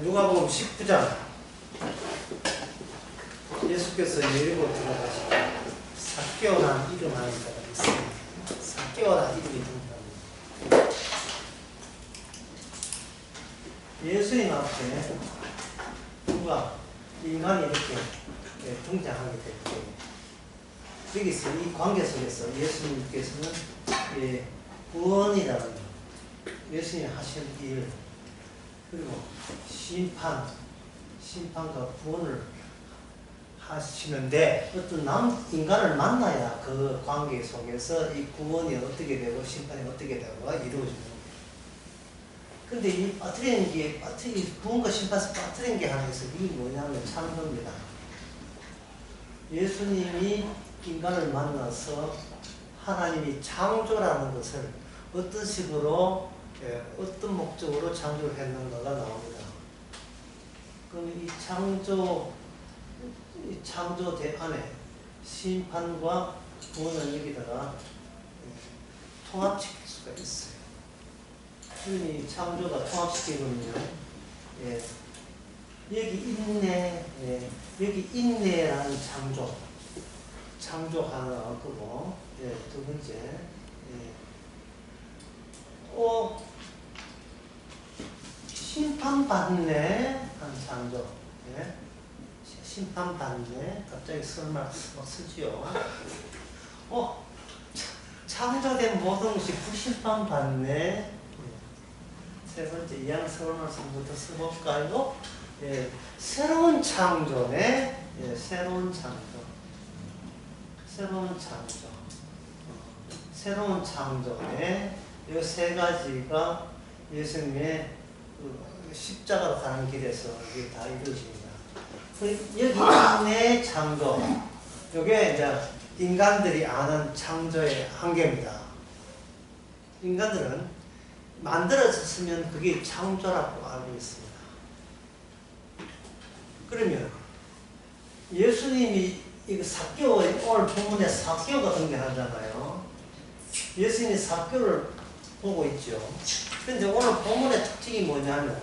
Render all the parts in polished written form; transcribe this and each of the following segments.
누가복음 19장. 예수께서 예리고 들어가시고 삭개오라는 이름하는 자가 있습니다. 삭개오라는 이름이 등장합니다. 예수님 앞에 누가 인간이 이렇게 등장하게 됐고, 여기서 이 관계 속에서 예수님께서는 구원이라는 예수님이 하실 일, 그리고 심판과 구원을 하시는데, 어떤 인간을 만나야 그 관계 속에서 이 구원이 어떻게 되고 심판이 어떻게 되고 이루어지는 거예요. 근데 이 빠뜨리는 게, 구원과 심판에서 빠뜨리는 게 하나 있어요. 이게 뭐냐면 창조입니다. 예수님이 인간을 만나서 하나님이 창조라는 것을 어떤 식으로, 어떤 목적으로 창조를 했는가가 나옵니다. 그럼 이 창조대 안에 심판과 구원을 여기다가 통합시킬 수가 있어요. 이 창조가 통합시키면, 여기 인내라는 창조 하나 나왔고, 두 번째, 심판받네 한 창조. 심판받네. 갑자기 설마 막 쓰지요. 창조된 모든 것이 불심판받네. 세 번째, 이양 서울 말씀부터 써볼까요? 새로운 창조네. 새로운 창조네. 이 세 가지가 예수님의 십자가로 가는 길에서 이게 다 이루어집니다. 여기 내 창조, 이게 이제 인간들이 아는 창조의 한계입니다. 인간들은 만들어졌으면 그게 창조라고 알고 있습니다. 그러면 예수님이 이거 삭개오, 오늘 본문에 삭개오가 등장하잖아요. 예수님이 삭개오를 보고 있죠. 그런데 오늘 본문의 특징이 뭐냐면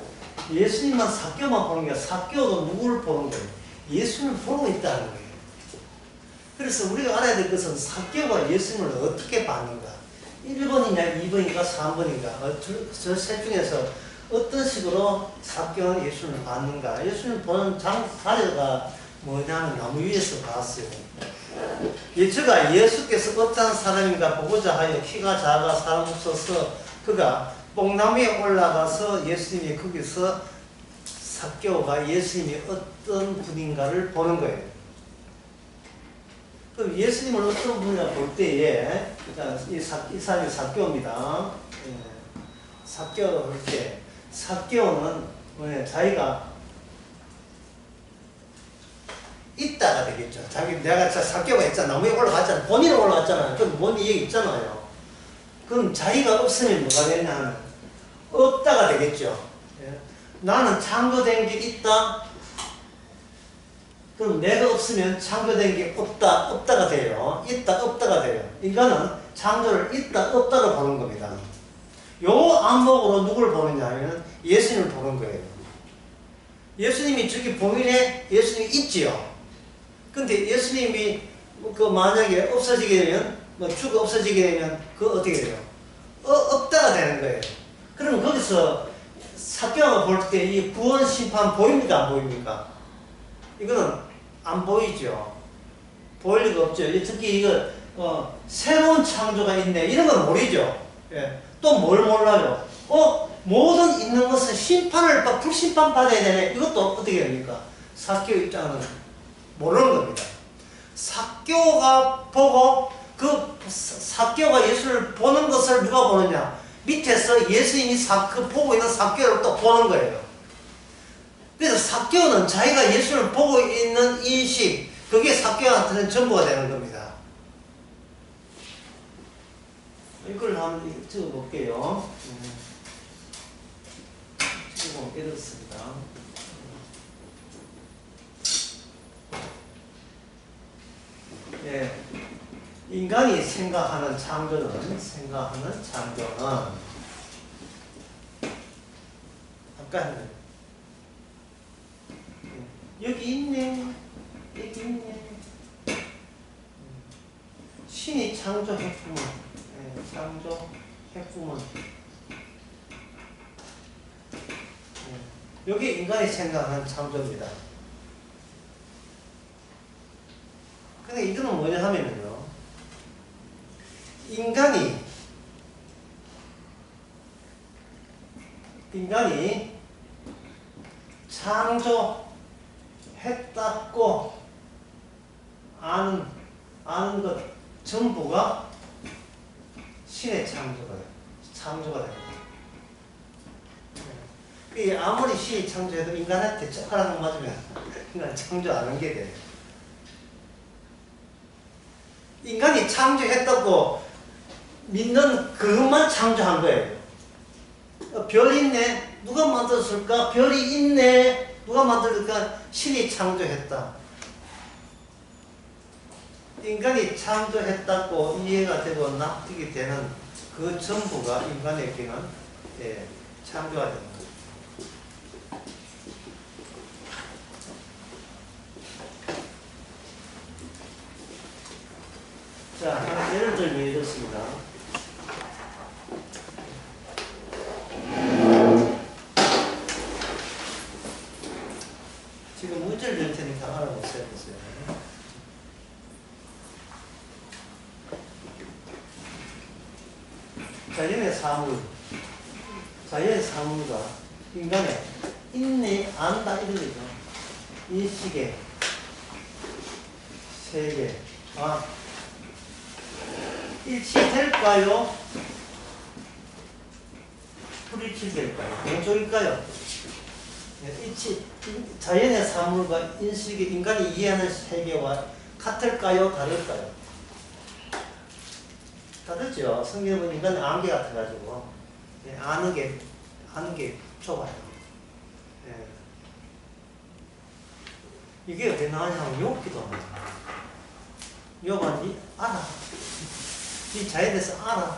예수님만 삭개오만 보는 게 아니라 삭개오도 누구를 보는 거예요? 예수님을 보고 있다는 거예요. 그래서 우리가 알아야 될 것은 삭개오가 예수님을 어떻게 봤는가? 1번이냐 2번인가 3번인가 저 셋 중에서 어떤 식으로 삭개오는 예수님을 봤는가? 예수님을 보는 자리가 뭐냐면 나무 위에서 봤어요. 제가 예수께서 어떤 사람인가 보고자 하여 키가 작아 사람 없어서 그가 뽕나무에 올라가서 예수님이 거기서 삭개오가 예수님이 어떤 분인가를 보는 거예요. 그럼 예수님을 어떤 분인가 볼 때에, 이 사람이 삭개오입니다. 삭개오가 볼 때, 삭개오는 자기가 있다가 되겠죠. 내가 삭개오가 있잖아. 나무에 올라갔잖아. 본인은 올라갔잖아요. 그럼 본인 얘기 있잖아요. 그럼 자기가 없으면 뭐가 되냐 하면 없다가 되겠죠. 나는 창조된 게 있다. 그럼 내가 없으면 창조된 게 없다가 돼요. 있다, 없다가 돼요. 인간은 창조를 있다, 없다로 보는 겁니다. 요 안목으로 누굴 보느냐 하면 예수님을 보는 거예요. 예수님이 저기 봉인에 예수님이 있지요. 근데 예수님이 만약에 없어지게 되면, 죽어 없어지게 되면, 어떻게 돼요? 없다가 되는 거예요. 그럼 거기서 삭개오가 볼 때 이 구원 심판 보입니까? 안 보입니까? 이거는 안 보이죠. 보일 리가 없죠. 특히 이거, 새로운 창조가 있네. 이런 건 모르죠. 또 뭘 몰라요? 모든 있는 것은 불심판 받아야 되네. 이것도 어떻게 됩니까? 삭개오 입장은 모르는 겁니다. 삭개오가 보고 삭개오가 예수를 보는 것을 누가 보느냐? 밑에서 예수님이 보고 있는 삭개오를 또 보는 거예요. 그래서 삭개오는 자기가 예수를 보고 있는 인식, 그게 삭개오한테는 전부가 되는 겁니다. 이걸 한번 적어볼게요. 지금 이렇습니다. 인간이 생각하는 창조는 아까 여기 있네. 여기 있네. 신이 창조했구먼. 예, 창조했구먼. 예, 여기 인간이 생각하는 창조입니다. 근데 이거는 뭐냐 하면요. 인간이 창조했다고 아는 것 전부가 신의 창조가 됩니다. 아무리 신이 창조해도 인간한테 젓가락 맞으면 인간 창조 안 한 게 돼요. 인간이 창조했다고 믿는 그것만 창조한 거예요. 별 있네. 누가 만들었을까? 별이 있네. 누가 만들었을까? 신이 창조했다. 인간이 창조했다고 이해가 되고 납득이 되는 그 전부가 인간에게는 창조가 됩니다. 자, 예를 들면 이렇습니다. 지금 문제를 낼 테니까 알아보세요. 자연의 사물과 인간의 인내, 안다 이런 거죠. 인식의 세계. 일치될까요? 불일치될까요? 동쪽일까요? 자연의 사물과 인식의 인간이 이해하는 세계와 같을까요? 다를까요? 다르죠. 성경은 인간은 안개 같아가지고 아는 게 좁아요. 이게 왜 나오냐면 욥기도 합니다. 욥아 니 알아. 이 자연에서 알아.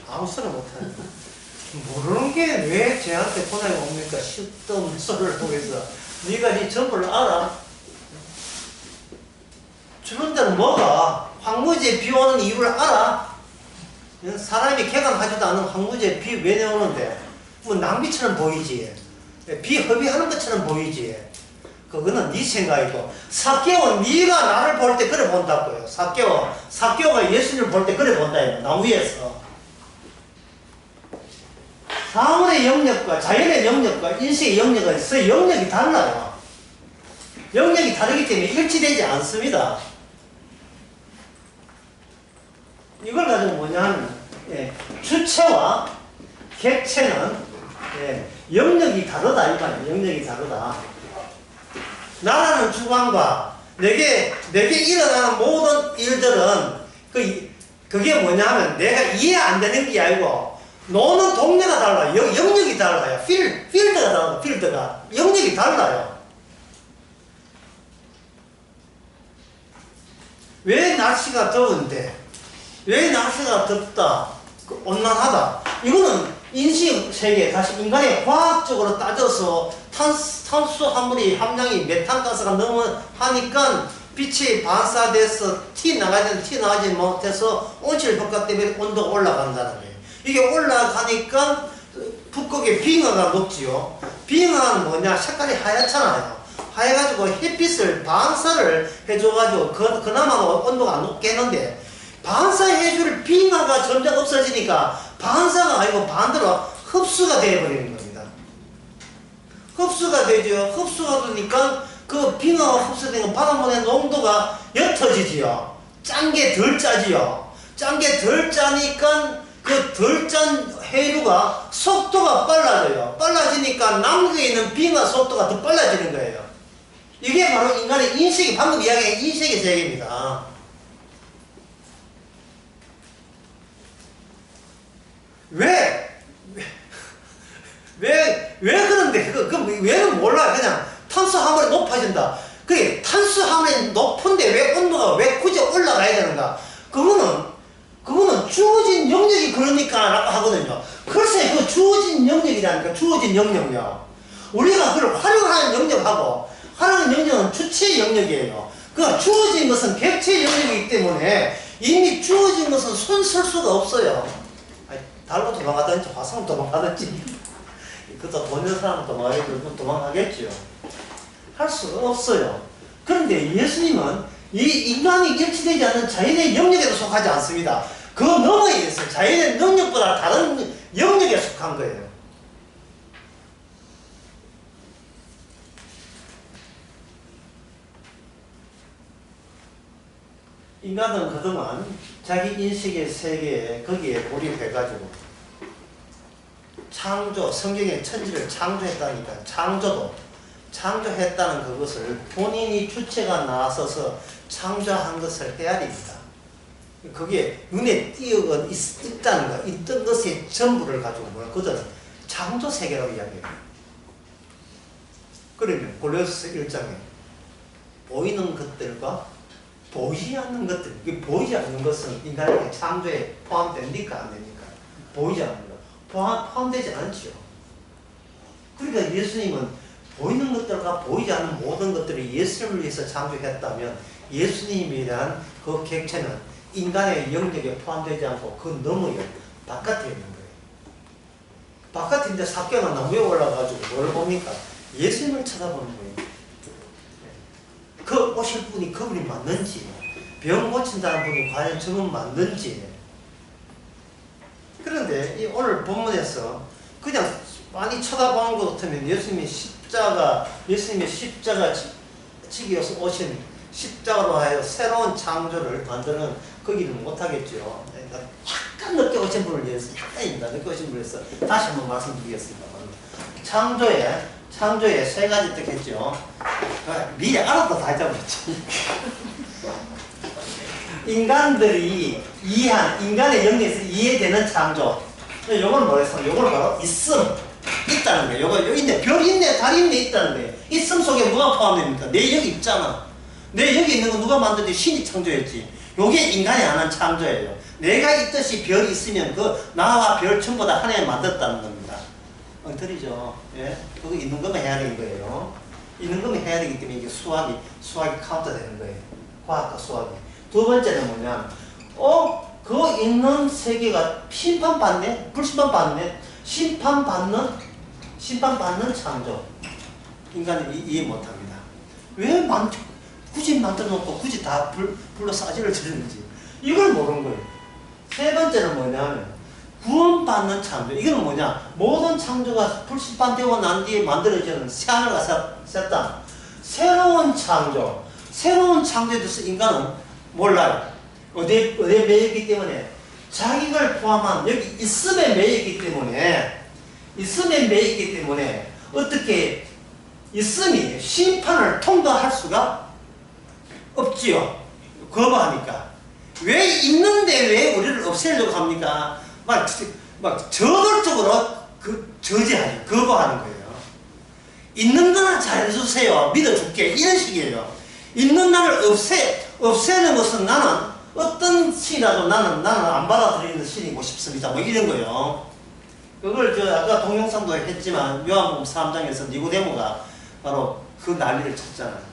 아무 소리 못하네. 모르는 게 왜 쟤한테 고난이 옵니까? 쓸데없는 소리를 통해서. 네가 네 전부를 알아. 주는 데는 뭐가? 황무지에 비 오는 이유를 알아. 사람이 개간하지도 않은 황무지에 비 왜 내오는데? 뭐 낭비처럼 보이지. 비 허비하는 것처럼 보이지. 그거는 네 생각이고. 삭개오 네가 나를 볼 때 그래 본다고요. 삭개오가 예수님을 볼 때 그래 본다. 나무 위에서. 사물의 영역과 자연의 영역과 인식의 영역이 있어요. 영역이 달라요. 영역이 다르기 때문에 일치되지 않습니다. 이걸 가지고 뭐냐 하면 주체와 객체는 영역이 다르다 이거예요. 영역이 다르다. 나라는 주관과 내게 일어나는 모든 일들은 그게 뭐냐 하면 내가 이해 안 되는 게 아니고 노는 동네가 달라요. 영역이 달라요. 필드가 달라요. 필드가. 영역이 달라요. 왜 날씨가 더운데? 왜 날씨가 덥다? 온난하다? 이거는 인식 세계, 다시 인간의 과학적으로 따져서 탄소 함량이 메탄가스가 너무 하니까 빛이 반사돼서 티 나가지 못해서 온실 효과 때문에 온도가 올라간다는 거예요. 이게 올라가니까 북극의 빙하가 녹지요. 빙하는 뭐냐? 색깔이 하얗잖아요. 하얘가지고 햇빛을 반사를 해줘가지고 그나마 온도가 안 높게 했는데 반사해줄 빙하가 점점 없어지니까 반사가 아니고 반대로 흡수가 되어버리는 겁니다. 흡수가 되죠. 흡수가 되니까 그 빙하가 흡수되는 바닷물의 농도가 옅어지지요. 짠 게 덜 짜지요. 짠 게 덜 짜니까 그 덜 짠 해류가 속도가 빨라져요. 빨라지니까 남극에 있는 빙하 속도가 더 빨라지는 거예요. 이게 바로 인간의 인식이, 방금 이야기한 인식의 세계입니다. 왜 그런데, 왜는 몰라요. 그냥 탄소 함량이 높아진다. 그게 탄소 함량이 높은데 왜 온도가 왜 굳이 올라가야 되는가? 그거는 주어진 영역이 그러니까 라고 하거든요. 글쎄, 그 주어진 영역이라니까, 주어진 영역이요. 우리가 그걸 활용하는 영역하고 활용하는 영역은 주체의 영역이에요. 그러니까 주어진 것은 객체의 영역이기 때문에 이미 주어진 것은 손 쓸 수가 없어요. 달로 도망가든지 화성 도망가든지 그것도 돈 있는 사람은 도망가겠죠. 할 수가 없어요. 그런데 예수님은 이 인간이 일치되지 않는 자연의 영역에도 속하지 않습니다. 그 너머에 있어요. 자연의 능력보다 다른 영역에 속한 거예요. 인간은 그동안 자기 인식의 세계에 거기에 몰입해가지고 창조, 성경의 천지를 창조했다니까 창조했다는 그것을 본인이 주체가 나서서 창조한 것을 헤아립니다. 그게 눈에 있다는 거, 있던 것의 전부를 가지고 뭐야? 그들은 창조 세계라고 이야기해요. 그러면 골로새 1장에 보이는 것들과 보이지 않는 것들, 보이지 않는 것은 인간의 창조에 포함됩니까? 안 됩니까? 보이지 않는 것. 포함되지 않죠. 그러니까 예수님은 보이는 것들과 보이지 않는 모든 것들이 예수님을 위해서 창조했다면 예수님이란 그 객체는 인간의 영역에 포함되지 않고 그 너머에 바깥에 있는 거예요. 바깥인데 삭개가 나무에 올라가지고 뭘 봅니까? 예수님을 쳐다보는 거예요. 그 오실 분이 그분이 맞는지, 병 고친다는 분이 과연 저분 맞는지. 그런데 이 오늘 본문에서 그냥 많이 쳐다보는 것 같으면 예수님의 십자가 지기에서 오신 십자가로 하여 새로운 창조를 만드는 거기를 못하겠죠. 약간 늦게 오신 분을 위해서, 약간입니다. 늦게 오신 분을 위해서 다시 한번 말씀드리겠습니다. 창조에 세 가지 뜻했죠. 미리 알아도 다 잊어버렸지. 인간들이 이해한, 인간의 영역에서 이해되는 창조. 요걸 뭐랬어? 요걸 바로 있다는 거예요. 요거 있네. 별 있네, 달 있네, 있다는 거예요. 있음 속에 뭐가 포함됩니까? 내 여기 있잖아. 내 여기 있는 거 누가 만들지? 신이 창조했지. 요게 인간이 하는 창조예요. 내가 있듯이 별이 있으면 그 나와 별 전부 다 하나에 만들었다는 겁니다. 엉터리죠. 예? 그거 있는 것만 해야 되는 거예요. 있는 것만 해야 되기 때문에 이게 수학이 카운트 되는 거예요. 과학과 수학이. 두 번째는 뭐냐? 그 있는 세계가 심판받네? 불심판받네? 심판받는 창조. 인간이 이해 못합니다. 왜 굳이 만들어 놓고 굳이 다 불로 싸지를 치는지. 이걸 모르는 거예요. 세 번째는 뭐냐면, 구원받는 창조. 이건 뭐냐? 모든 창조가 불심판되고 난 뒤에 만들어지는 새하늘과 새 땅. 새로운 창조. 새로운 창조에 대해서 인간은 몰라요. 어디에 매였기 때문에. 자기를 포함한 여기 있음에 매였기 때문에 어떻게 있음이 심판을 통과할 수가 없지요. 거부하니까. 왜 있는데 왜 우리를 없애려고 합니까? 막 저돌적으로 저지하죠. 거부하는 거예요. 있는 거나 잘해주세요. 믿어줄게. 이런 식이에요. 있는 나를 없애는 것은 나는 어떤 신이라도 나는 안 받아들이는 신이고 싶습니다. 뭐 이런 거예요. 그걸 아까 동영상도 했지만 요한복음 3장에서 니고데모가 바로 그 난리를 쳤잖아요.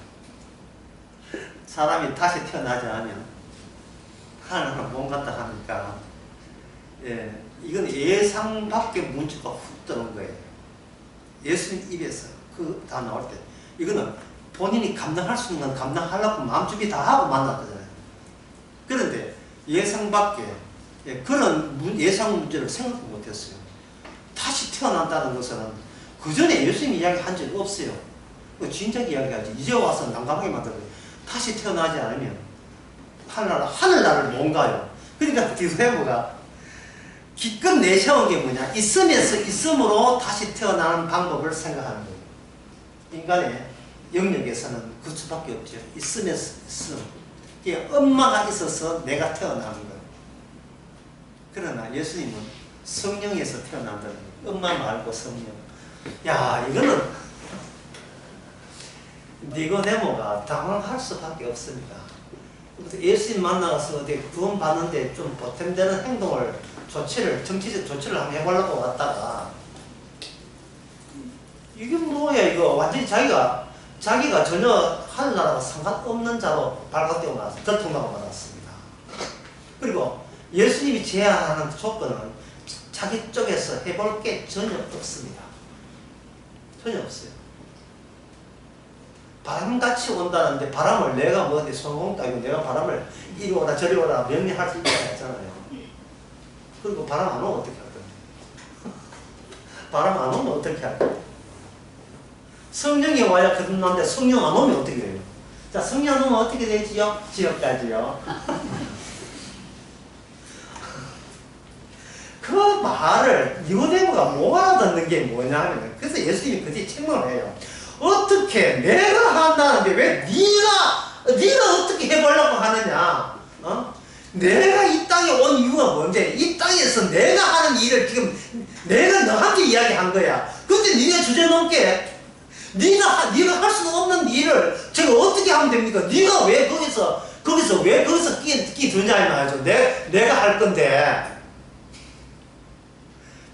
사람이 다시 태어나지 않으면 하나님은 못 간다 하니까, 예, 이건 예상 밖의 문제가 훅 뜨는 거예요. 예수님 입에서 그 다 나올 때 이거는 본인이 감당할 수 있는 건 감당하려고 마음 준비 다 하고 만났거든요. 그런데 예상 밖에, 예, 그런 예상 문제를 생각도 못했어요. 다시 태어난다는 것은 그 전에 예수님이 이야기한 적이 없어요. 진작 이야기하지. 이제 와서 난감하게 만들어요. 다시 태어나지 않으면 하늘나라를 못 가요. 그러니까 디도데모가 기껏 내세운 게 뭐냐? 있음에서 있음으로 다시 태어나는 방법을 생각하는 거예요. 인간의 영역에서는 그 수밖에 없죠. 있음에서 있음. 이게 엄마가 있어서 내가 태어나는 거예요. 그러나 예수님은 성령에서 태어난다는 거예요. 엄마 말고 성령. 야, 이거는 니고데모가 당황할 수밖에 없습니다. 예수님 만나서 어디 구원 받는데 좀 보탬되는 행동을, 정치적 조치를 한번 해보려고 왔다가 이게 뭐야 이거 완전히 자기가 전혀 하늘나라와 상관없는 자로 발각되고 나서 들통나고 말았습니다. 그리고 예수님이 제안하는 조건은 자기 쪽에서 해볼 게 전혀 없습니다. 전혀 없어요. 바람같이 온다는데 바람을 내가 뭐 성공 따위고 내가 바람을 이리 오라 저리 오라 명령할 수 있는 게 아니잖아요. 그리고 바람 안 오면 어떻게 할 건데? 바람 안 오면 어떻게 할 건데? 성령이 와야 거듭나는데 성령 안 오면 어떻게 돼요? 자, 성령 안 오면 어떻게 되지요? 지옥까지요. 그 말을 니고데모가 못 알아듣는 게 뭐냐 하면 그래서 예수님이 그 뒤에 책망을 해요. 어떻게 내가 한다는데 왜 네가 어떻게 해보려고 하느냐? 내가 이 땅에 온 이유가 뭔데? 이 땅에서 내가 하는 일을 지금 내가 너한테 이야기한 거야. 근데 네가 주제넘게 네가 할 수 없는 일을 제가 어떻게 하면 됩니까? 네가 왜 거기서 끼드냐 이 말이죠. 내가 할 건데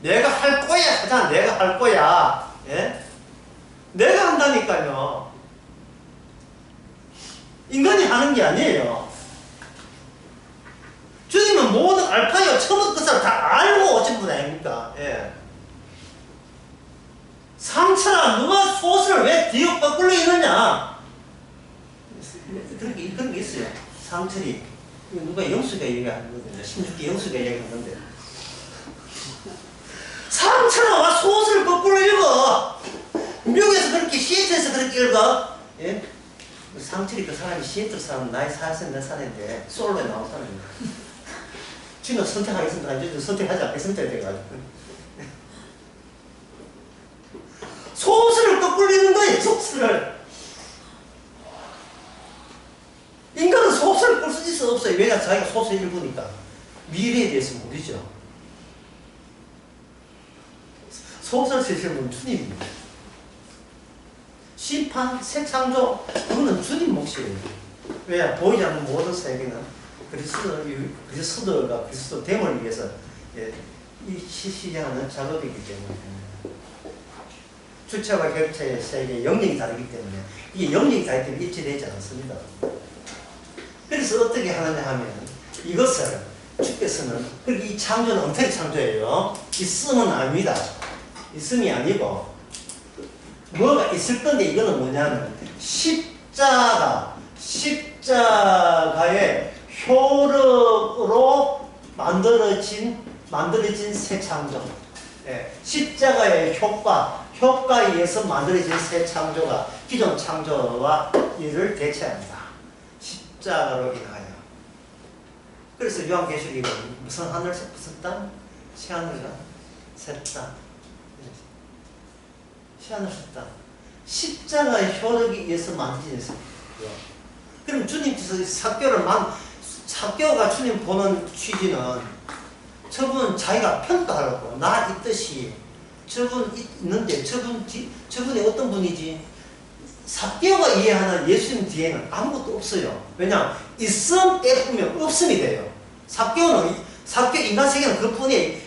내가 할 거야 하잖아. 내가 할 거야. 예? 내가 한다니까요. 인간이 하는 게 아니에요. 주님은 모든 알파요 처음부터 끝을 다 알고 오신 분 아닙니까? 예. 상처라 누가 소스를 왜 뒤에 거꾸로 있느냐? 그런 게 있어요. 상처리. 누가 영수가 얘기하는 거거든요. 16기 영수가 얘기하는 건데. 상처라 소스를 거꾸로 읽어. 미국에서 그렇게 시애틀에서 그렇게 읽어. 예? 상처리 그 사람이 시애틀 사람 나이 40, 몇 살인데 솔로에 나온 사람입니다. 지금 선택하겠습니다. 이제 선택하지 않겠습니다. 돼가지고. 소스를 거꾸로 읽는 거예요. 소스를. 인간은 소스를 꿀 수 없어요. 왜냐 자기가 소스를 읽으니까 미래에 대해서 모르죠. 소설 쓰시는 분은 주님입니다. 심판, 새 창조, 그거는 주님 몫이에요. 왜? 보이지 않는 모든 세계는 그리스도가 그리스도 됨을 위해서 이 시시하는 작업이기 때문에 주체와 객체의 세계의 영역이 다르기 때문에 이게 영역이 다르기 때문에 일치되지 않습니다. 그래서 어떻게 하느냐 하면 이것을 주께서는 이 창조는 엉터리 창조예요. 이 씀은 아닙니다. 이 씀이 아니고 뭐가 있을 건데 이거는 뭐냐면 십자가의 효력으로 만들어진 새 창조. 예, 십자가의 효과에 의해서 만들어진 새 창조가 기존 창조와 이를 대체합니다. 십자가로 인하여. 그래서 요한계시록이 무슨 하늘, 무슨 땅? 새하늘이라? 새 땅. 새하늘, 새 땅. 십자가의 효력에 의해서 만들어진 거예요. 그럼 주님께서 삭개오가 주님 보는 취지는 저분 자기가 평가하려고 나 있듯이 저분 있는데 저분이 어떤 분이지? 삭개오가 이해하는 예수님 뒤에는 아무것도 없어요. 왜냐? 있음 빼면 없음이 돼요. 삭개오 인간 세계는 그뿐이에요.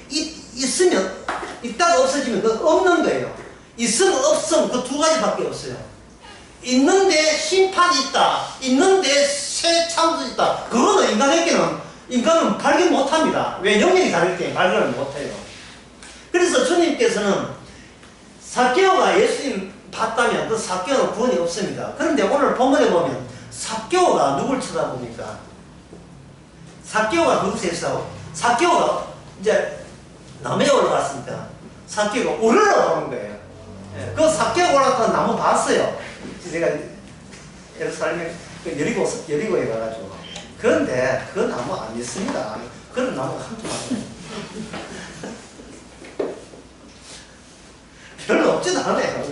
있으면 있다가 없어지면 그 없는 거예요. 있음 없음 그 두 가지밖에 없어요. 있는데 심판이 있다. 있는데 새 창조 있다. 그거는 인간은 발견 못합니다. 왜? 영역이 다르기 때문에 발견을 못해요. 그래서 주님께서는 삭개오가 예수님 봤다면 그 삭개오는 구원이 없습니다. 그런데 오늘 본문에 보면 삭개오가 누굴 쳐다봅니까? 삭개오가 누구세요? 삭개오가 이제 나무에 올라갔습니다. 삭개오가 오르러 오는 거예요. 그 삭개오가 올라갔던 나무 봤어요. 제가 예루살렘에 여리고에 가가지고. 그런데 그 나무 안 있습니다. 그런 나무가 한두 마리. 별로 없지도 않아요.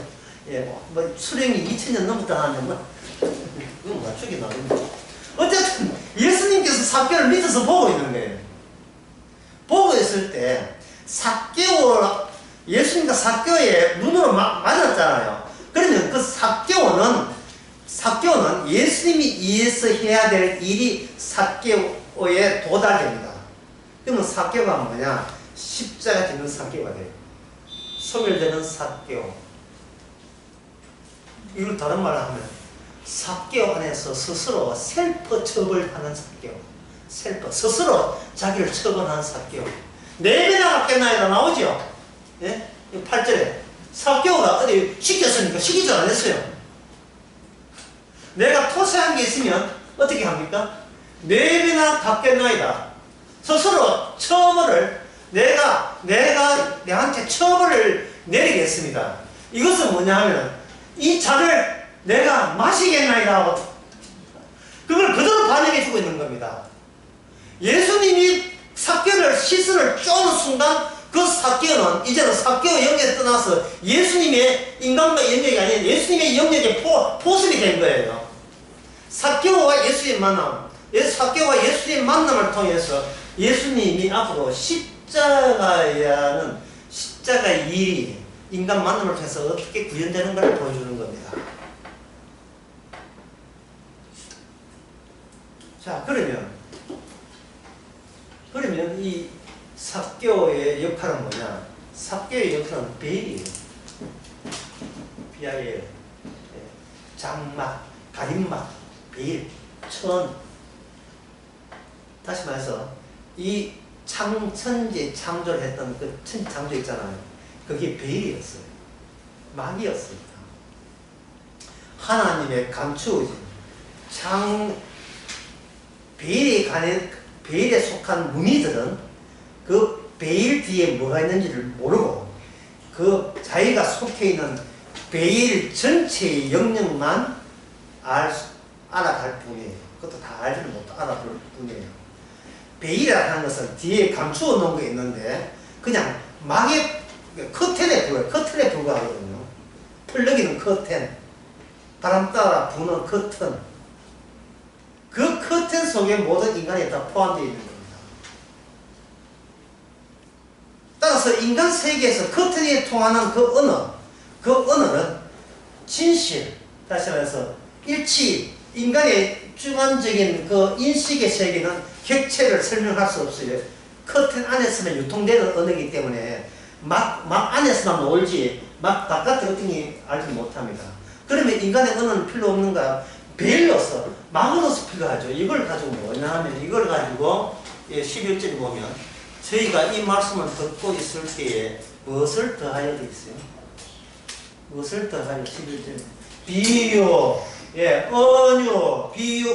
예, 뭐 수령이 2000년 넘었다 하는데 그건 맞추기 나름이다. 어쨌든 예수님께서 삭개오를 밑에서 보고 있는 거예요. 보고 있을 때 예수님과 삭개오의 눈으로 맞았잖아요. 그러면 그 삭개오는 예수님이 위해서 해야 될 일이 삭개오에 도달됩니다. 그러면 삭개오가 뭐냐? 십자가 지는 삭개오가 돼요. 소멸되는 삭개오. 이걸 다른 말로 하면 삭개오 안에서 스스로 셀프 처벌하는 삭개오. 셀프 스스로 자기를 처벌하는 삭개오. 네 배나 갚겠나이다 나오죠. 예? 8절에 삭개오가 어디 시켰으니까 시키지 않았어요. 내가 토세한 게 있으면 어떻게 합니까? 네 배나 갚겠나이다. 스스로 처벌을 내한테 처벌을 내리겠습니다. 이것은 뭐냐 하면 이 차를 내가 마시겠나이다 하고 그걸 그대로 반영해 주고 있는 겁니다. 예수님이 삭개오를 시선을 쪼는 순간 그 삭개오는 이제는 삭개오 영역에 떠나서 예수님의 인간과 영역이 아닌 예수님의 영역의 포습이 된 거예요. 삭개오와 예수의 만남, 삭개오와 예수의 만남을 통해서 예수님이 앞으로 십자가의 일이 인간 만남을 통해서 어떻게 구현되는가를 보여주는 겁니다. 자, 그러면 이 삭개오의 역할은 뭐냐? 삭개오의 역할은 베일이에요. 비아엘, 장막, 가림막, 베일, 천. 다시 말해서 이 천지 창조를 했던 그 창조 있잖아요. 그게 베일이었어요. 막이었습니다. 하나님의 감추어진 베일에 속한 무미들은 그 베일 뒤에 뭐가 있는지를 모르고 그 자기가 속해 있는 베일 전체의 영역만 알아갈 뿐이에요. 그것도 다 알지를 못하고 알아볼 뿐이에요. 베일이라고 하는 것은 뒤에 감추어 놓은 게 있는데 그냥 막의 커튼에 불과하거든요. 펄럭이는 커튼, 바람 따라 부는 커튼, 그 커튼 속에 모든 인간이 다 포함되어 있는 겁니다. 따라서 인간 세계에서 커튼이 통하는 그 언어는 진실, 다시 말해서 일치, 인간의 주관적인 그 인식의 세계는 객체를 설명할 수 없어요. 커튼 안에서만 유통되는 언어이기 때문에 막 안에서만 놀지 막 바깥에 어떻게 알지 못합니다. 그러면 인간의 언어는 필요 없는가? 베일로서, 막으로서 필요하죠. 이걸 가지고 뭐냐 하면 이걸 가지고 11절 보면 저희가 이 말씀을 듣고 있을 때에 무엇을 더하여 되어 있어요? 무엇을 더하여 11절 비유, 언유, 비유,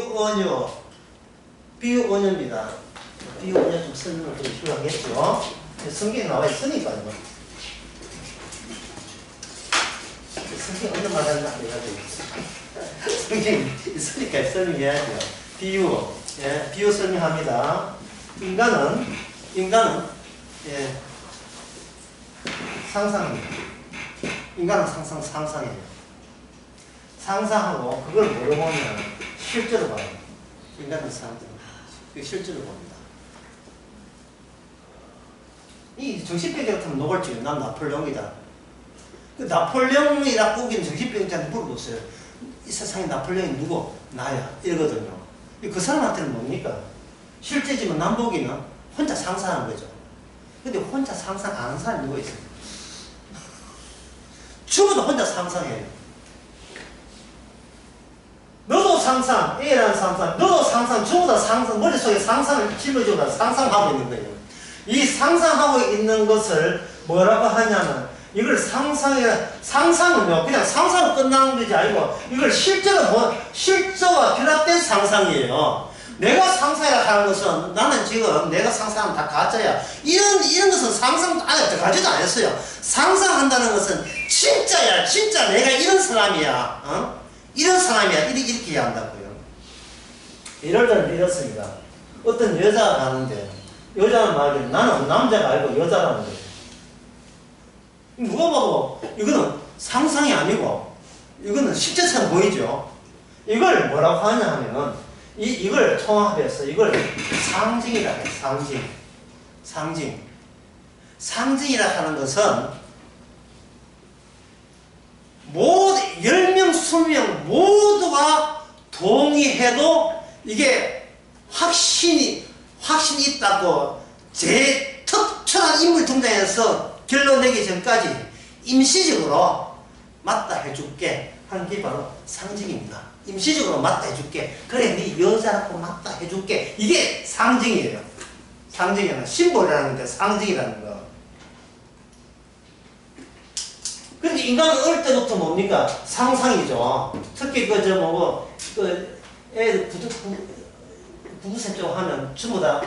언유입니다. 비유, 언유 좀 설명을 좀 필요하겠죠? 성경에 나와 있으니까요. 성경에 어느 말 하는지 안 돼가지고. 성경에 있으니까 설명해야죠. 비유, 비유 설명합니다. 인간은, 상상입니다. 인간은 상상이에요. 상상하고 그걸 모르면 실제로 봐요. 인간은 상상. 그 실제로 봅니다. 이 정신병자 같으면 노골적이에요. 난 나폴레옹이다. 그 나폴레옹이라고 우기는 정신병자한테 물어보세요. 이 세상에 나폴레옹이 누구? 나야. 이러거든요. 그 사람한테는 뭡니까? 실제지만 남보기는 혼자 상상하는 거죠. 근데 혼자 상상 안 하는 사람이 누가 있어요? 죽어도 혼자 상상해요. 너도 상상, A라는 상상, 너도 상상, 전부 다 상상, 머릿속에 상상을 짊어지고 상상하고 있는 거예요. 이 상상하고 있는 것을 뭐라고 하냐면, 이걸 상상은요, 그냥 상상으로 끝나는 것이 아니고, 이걸 실제와 결합된 상상이에요. 내가 상상이라 하는 것은, 나는 지금 내가 상상하면 다 가짜야. 이런 것은 상상 안에 들어가지도 않았어요. 상상한다는 것은, 진짜야, 진짜 내가 이런 사람이야. 이런 사람이야. 이렇게 해야 한다고요. 예를 들면 이렇습니다. 어떤 여자가 가는데, 여자는 말이야. 나는 남자가 알고 여자라는 거예요. 누가 봐도 이거는 상상이 아니고, 이거는 실제처럼 보이죠. 이걸 뭐라고 하냐 하면, 이걸 통합해서 이걸 상징이라 해요. 상징. 상징이라 하는 것은, 10명, 20명 모두가 동의해도 이게 확신이 있다고 제 특출한 인물 등장해서 결론 내기 전까지 임시적으로 맞다 해주는 해줄게 하는 게 바로 상징입니다. 임시적으로 맞다 해줄게. 그래, 네 여자라고 맞다 해줄게. 이게 상징이에요. 상징이라는 심볼이라는 건데 상징이라는 거. 그런데 인간은 어릴 때부터 뭡니까? 상상이죠. 특히 애들 구두쇠 쪽 하면 전부 다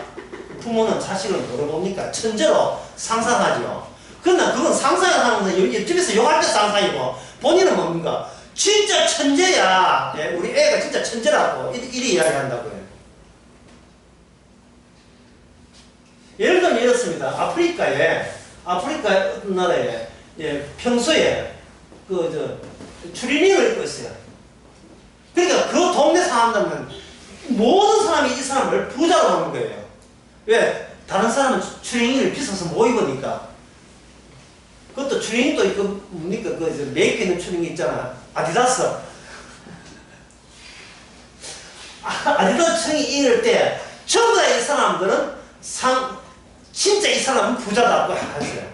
부모는 자식을 뭐로 봅니까? 천재로 상상하죠. 그러나 그건 상상을 하면서 옆집에서 욕할 때 상상이고 본인은 뭡니까? 진짜 천재야. 예, 우리 애가 진짜 천재라고 이리 이야기한다고요. 예를 들면 이렇습니다. 아프리카 나라에 평소에 추리닝을 입고 있어요. 그러니까 그 동네 사람들은 모든 사람이 이 사람을 부자로 보는 거예요. 왜? 다른 사람은 추리닝을 비싸서 못 입으니까. 그것도 추리닝도 있고 뭡니까? 메이크 있는 추리닝 있잖아. 아디다스. 아디다스 추리닝 입을 때 전부 다 이 사람들은 진짜 이 사람은 부자다고 하세요.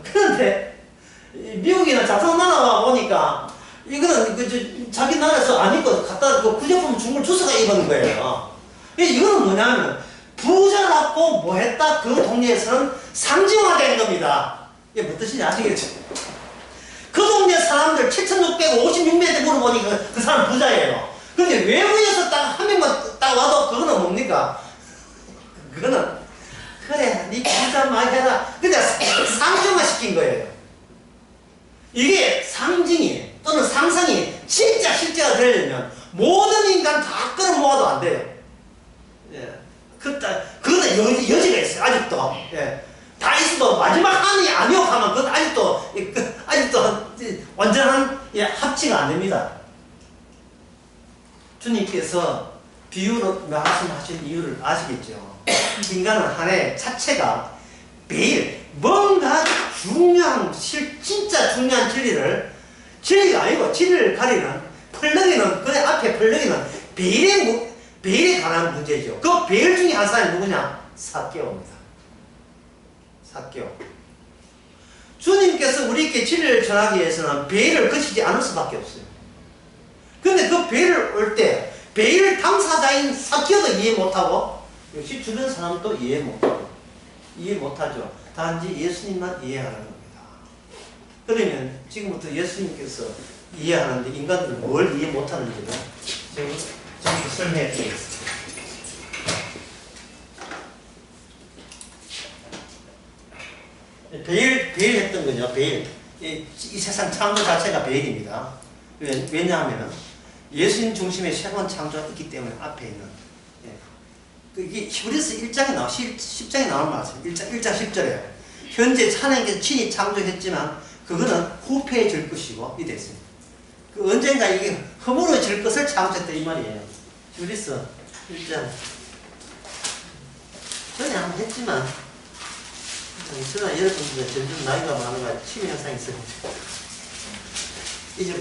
그런데 미국이나 자상 나라 보니까 이거는 자기 나라에서 안 입고 갖다 구제품 준 걸 주워가 입은 거예요. 이거는 뭐냐면 부자라고 뭐 했다 그 동네에서는 상징화된 겁니다. 이게 무슨 뜻인지 아시겠죠? 그 동네 사람들 7,656명한테 물어보니 그 사람 부자예요. 그런데 외부에서 딱 한 명만 딱 와도 그거는 뭡니까? 그거는 그래 니 부자 많이 해라. 그냥 상징화 시킨 거예요. 이게 상징이 또는 상상이 진짜 실제가 되려면 모든 인간 다 끌어모아도 안 돼요. 예. 그거는 여지가 있어요. 아직도. 예. 다 있어도 마지막 한이 아니요 하면 그건 아직도 완전한 합치가 안 됩니다. 주님께서 비유로 말씀하신 이유를 아시겠죠? 인간은 한 해 자체가 매일 뭔가 진짜 중요한 진리가 아니고 진리를 가리는 펄럭이는, 그 앞에 펄럭이는 베일에 관한 문제죠. 그 베일 중에 한 사람이 누구냐? 삭개오입니다. 삭개오. 주님께서 우리에게 진리를 전하기 위해서는 베일을 거치지 않을 수밖에 없어요. 근데 그 베일을 올 때 베일 당사자인 삭개오도 이해 못하고 역시 주변 사람도 이해 못하죠. 단지 예수님만 이해하는 겁니다. 그러면 지금부터 예수님께서 이해하는데 인간들은 뭘 이해 못하는지를 제가 설명해 드리겠습니다. 베일 했던 거죠. 베일. 이 세상 창조 자체가 베일입니다. 왜냐하면 예수님 중심의 새로운 창조가 있기 때문에 앞에 있는 이게 히브리서 1장에 10장에 나오는 말씀. 1장 10절에 현재 하나님께서 친히 창조했지만 그거는 후패해질 것이고 이 됐습니다. 언젠가 이게 허물어질 것을 창조했다 이 말이에요. 히브리서 1장 전에 한번 했지만 저는 여러분들 점점 나이가 많아가 치매 현상이 있습니다. 이제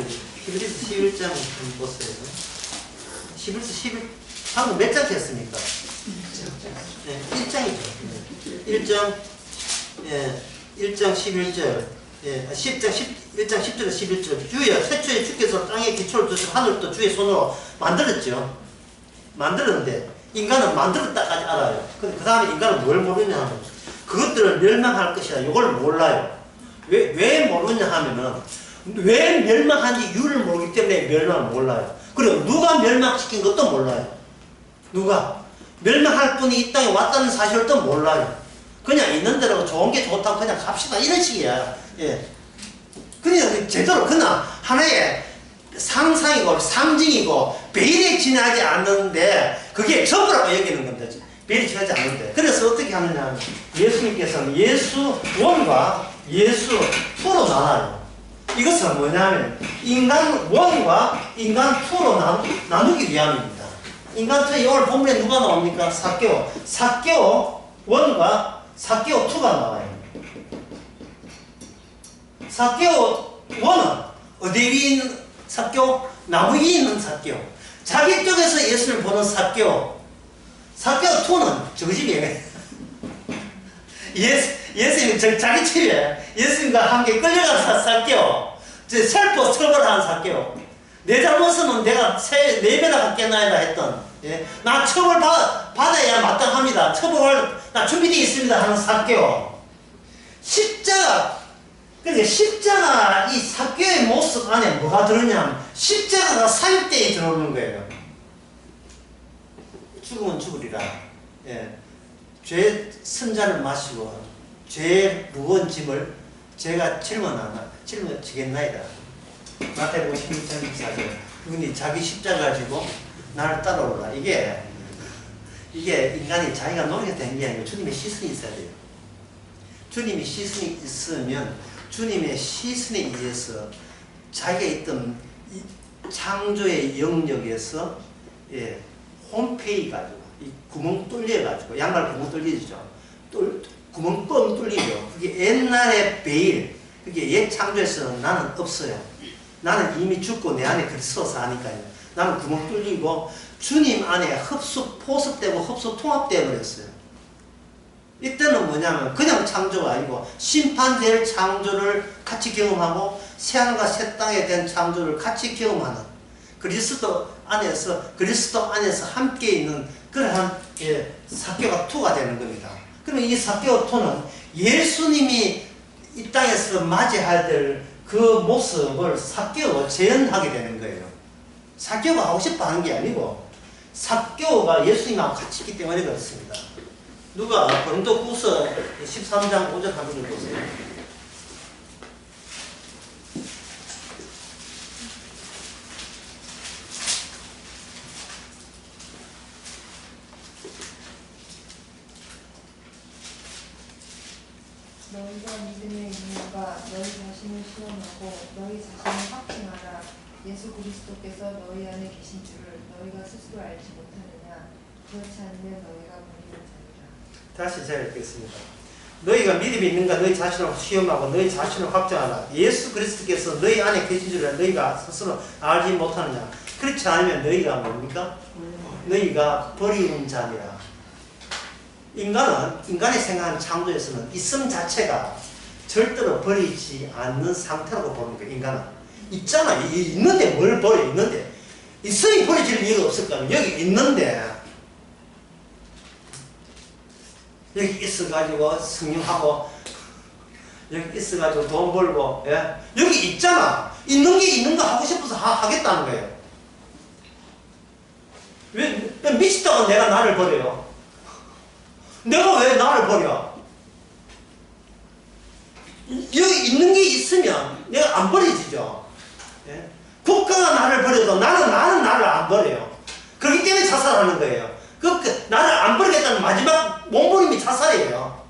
히브리서 11장 한번 보세요. 히브리서 11 방금 몇 장 했습니까? 네, 1장이죠. 1장 11절. 1장 10절에 11절. 주여, 최초에 주께서 땅에 기초를 두시고 하늘도 주의 손으로 만들었죠. 만들었는데, 인간은 만들었다까지 알아요. 근데 그 다음에 인간은 뭘 모르냐 하면, 그것들을 멸망할 것이다. 이걸 몰라요. 왜 모르냐 하면은, 왜 멸망한지 이유를 모르기 때문에 멸망을 몰라요. 그리고 누가 멸망시킨 것도 몰라요. 누가? 멸망할 분이 이 땅에 왔다는 사실을 또 몰라요. 그냥 있는 대로 좋은 게 좋다고 그냥 갑시다. 이런 식이야. 예. 그냥 제대로, 그냥 하나의 상상이고, 상징이고, 베일에 지나지 않는데, 그게 전부라고 여기는 겁니다. 베일에 지나지 않는데. 그래서 어떻게 하느냐. 예수님께서는 예수 1과 예수 2로 나눠요. 이것은 뭐냐면, 인간 1과 인간 2로 나누기 위함입니다. 인간 2에 오늘 본문에 누가 나옵니까? 삭개오. 삭개오 1과 삭개오 2가 나와요. 삭개오 1은 어디 위에 있는 삭개오? 나무 위에 있는 삭개오. 자기 쪽에서 예수를 보는 삭개오. 삭개오 2는 저 집에 예수님 자기 집에 예수님과 함께 끌려가서 삭개오. 이제 셀프 처벌하는 삭개오. 내 잘못은 내가 4배나 갚겠나이다 했던, 예? 나 처벌 받아야 마땅합니다. 나 준비되어 있습니다 하는 삭개오. 십자가, 근데 십자가 이 삭개오의 모습 안에 뭐가 들었냐면 십자가가 사육대에 들어오는 거예요. 죽으면 죽으리라. 예. 죄 선자를 마시고 죄 무거운 짐을 제가 짊어지겠나이다. 마태복음 16장 24절. 그분이 자기 십자가 가지고 나를 따라오라. 이게 인간이 자기가 노력해서 된 게 아니고 주님의 시선이 있어야 돼요. 주님의 시선이 있으면 주님의 시선에 의해서 자기가 있던 이 창조의 영역에서 홈페이 가지고 이 구멍 뚫려 가지고 양말 구멍 뚫리죠. 구멍 뻥 뚫리죠. 그게 옛날의 베일, 그게 옛 창조에서는 나는 없어요. 나는 이미 죽고 내 안에 그리스도 사니까요. 나는 구멍 뚫리고 주님 안에 포섭되고 흡수 통합되어 버렸어요. 이때는 뭐냐면 그냥 창조가 아니고 심판될 창조를 같이 경험하고 새하늘과 새 땅에 대한 창조를 같이 경험하는 그리스도 안에서 함께 있는 그러한 삭개오 2가 되는 겁니다. 그러면 이 삭개오 2는 예수님이 이 땅에서 맞이해야 될 그 모습을 삭개오가 재현하게 되는 거예요. 삭개오가 하고 싶어 하는 게 아니고 삭개오가 예수님하고 같이 있기 때문에 그렇습니다. 누가 고린도후서 13장 5절 한 번 보세요. 너희가 믿음의 이유가 너희 자신을 시험하고 너희 자신을 확증하라. 예수 그리스도께서 너희 안에 계신 줄을 너희가 스스로 알지 못하느냐. 그렇지 않으면 너희가 버리는 자니라. 다시 제가 읽겠습니다. 너희가 믿음이 있는가 너희 자신을 시험하고 너희 자신을 확증하라. 예수 그리스도께서 너희 안에 계신 줄을 너희가 스스로 알지 못하느냐. 그렇지 않으면 너희가 뭡니까? 너희가 버리는 자니라. 인간이 생각하는 창조에서는 있음 자체가 절대로 버리지 않는 상태라고 보는 거예요. 인간은 있잖아. 있는데 뭘 버려? 있는데 있으니 버려질 이유가 없을까? 여기 있는데 여기 있어가지고 성령하고 여기 있어가지고 돈 벌고 여기 있잖아. 있는 게 있는 거 하고 싶어서 하겠다는 거예요. 왜 미치다고 내가 나를 버려요? 내가 왜 나를 버려? 여기 있는 게 있으면 내가 안 버려지죠. 국가가 나를 버려도 나는 나를 안 버려요. 그렇기 때문에 자살하는 거예요. 나를 안 버리겠다는 마지막 몸부림이 자살이에요.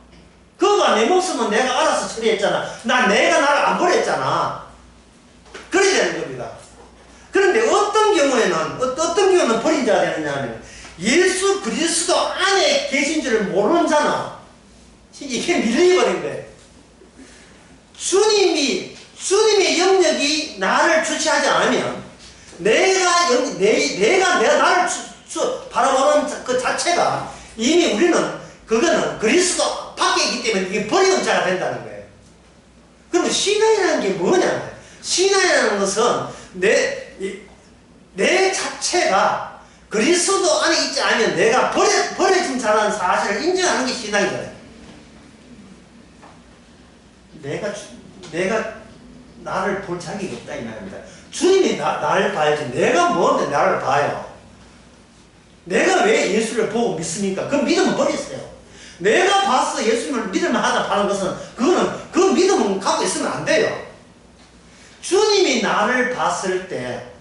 그거가 내 목숨은 내가 알아서 처리했잖아. 내가 나를 안 버렸잖아. 그래야 되는 겁니다. 그런데 어떤 경우에는 버린 자가 되느냐 하면 예수 그리스도 안에 계신 줄을 모르는 자는 이게 밀려버린 거예요. 주님의 영역이 나를 주체하지 않으면 내가 나를 바라보는 그 자체가 이미 그거는 그리스도 밖에 있기 때문에 이게 버리는 자가 된다는 거예요. 그러면 신앙이라는 게 뭐냐면 신앙이라는 것은 내 자체가 그리스도 안에 있지 않으면 내가 버려진 자라는 사실을 인정하는 게 신앙이잖아요. 내가 나를 볼 자격이 없다 이 말입니다. 주님이 나를 봐야지 내가 뭔데 나를 봐요. 내가 왜 예수를 보고 믿습니까? 그 믿음은 버렸어요. 내가 봐서 예수님을 믿을만 하다 하는 것은 그 믿음은 갖고 있으면 안 돼요. 주님이 나를 봤을 때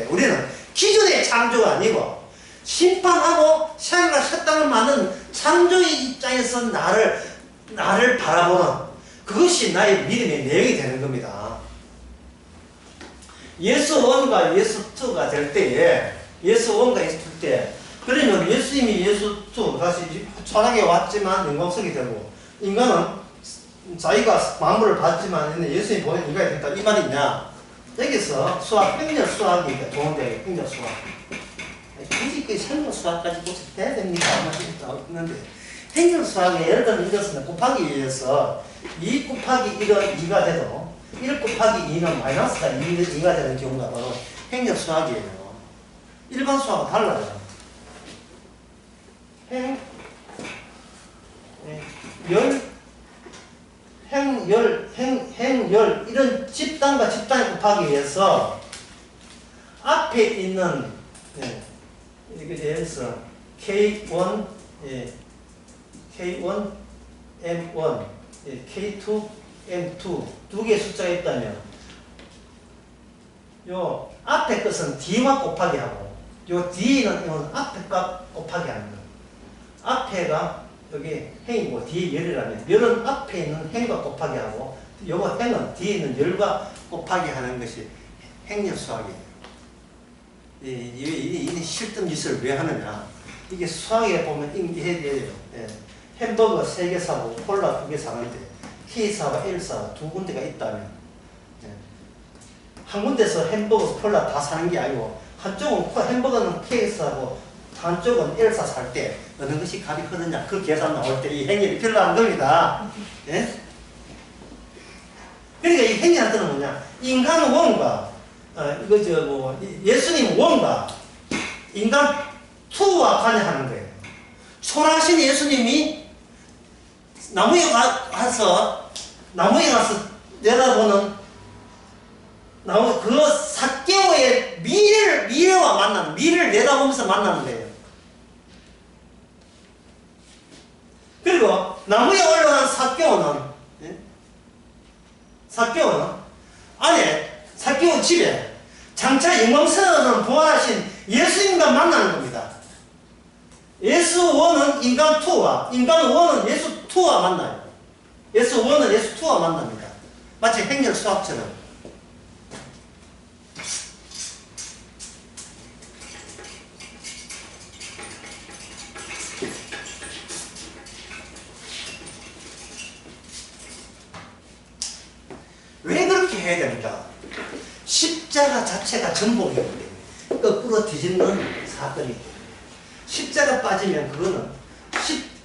우리는 기존의 창조가 아니고 심판하고 새하늘과 새 땅을 만든 창조의 입장에서 나를 바라보는 그것이 나의 믿음의 내용이 되는 겁니다. 예수 1과 예수 2가 될 때에 그러면 예수님이 예수 2 다시 천하에 왔지만 영광스럽게 되고 인간은 자기가 만물을 봤지만 예수님이 보낸 인간이 됐다 이 말이 있냐? 여기서 행렬 수학이 좋은데 행렬 수학 굳이 그 설명 수학까지 꼭 해야 됩니까? 있는데 행렬 수학에 예를 들면 이것은 곱하기 위해서 2 곱하기 1은 2가 돼도 1 곱하기 2는 마이너스가 2가 되는 경우가 바로 행렬 수학이에요. 일반 수학은 달라요. 행열 이런 집단과 집단을 곱하기 위해서 앞에 있는 이게 예서 K1 K1 M1 K2 M2 두 개의 숫자가 있다면 요 앞에 것은 D와 곱하기 하고 요 D는 이건 앞에 값 곱하기 하는 거예요. 앞에가 여기 행이고 뒤에 열이라면 열은 앞에 있는 행과 곱하기 하고 요거 행은 뒤에 있는 열과 곱하기 하는 것이 행렬 수학이에요. 이 실전 짓을 왜 하느냐? 이게 수학에 보면 인지해야 돼요. 햄버거 3개 사고 콜라 2개 사는데 K사와 L사 두 군데가 있다면 한 군데서 햄버거 콜라 다 사는 게 아니고 한쪽은 햄버거는 K사고 한쪽은 L사 살 때 어느 것이 값이 크느냐 그 계산 나올 때 이 행렬이 필요한 겁니다. 예? 그러니까 이 행렬한테는 뭐냐? 인간 원과 예수님 원과 인간 투와 관여하는 거예요. 초라하신 예수님이 나무에 가서 내다보는 그 삭개오의 미래와 만나는 미래를 내다보면서 만나는 거예요. 그리고 나무에 올라간 삭개오는 안에 삭개오 집에 장차 영광스러운 부활하신 예수님과 만나는 겁니다. 예수 원은 인간 투와 인간 원은 예수 투와 만나요. 예수 원은 예수 투와 만납니다. 마치 행렬 수학처럼. 왜 그렇게 해야 됩니까? 십자가 자체가 전복이기 때문에 거꾸로 뒤집는 사건이기 때문에 십자가 빠지면 그거는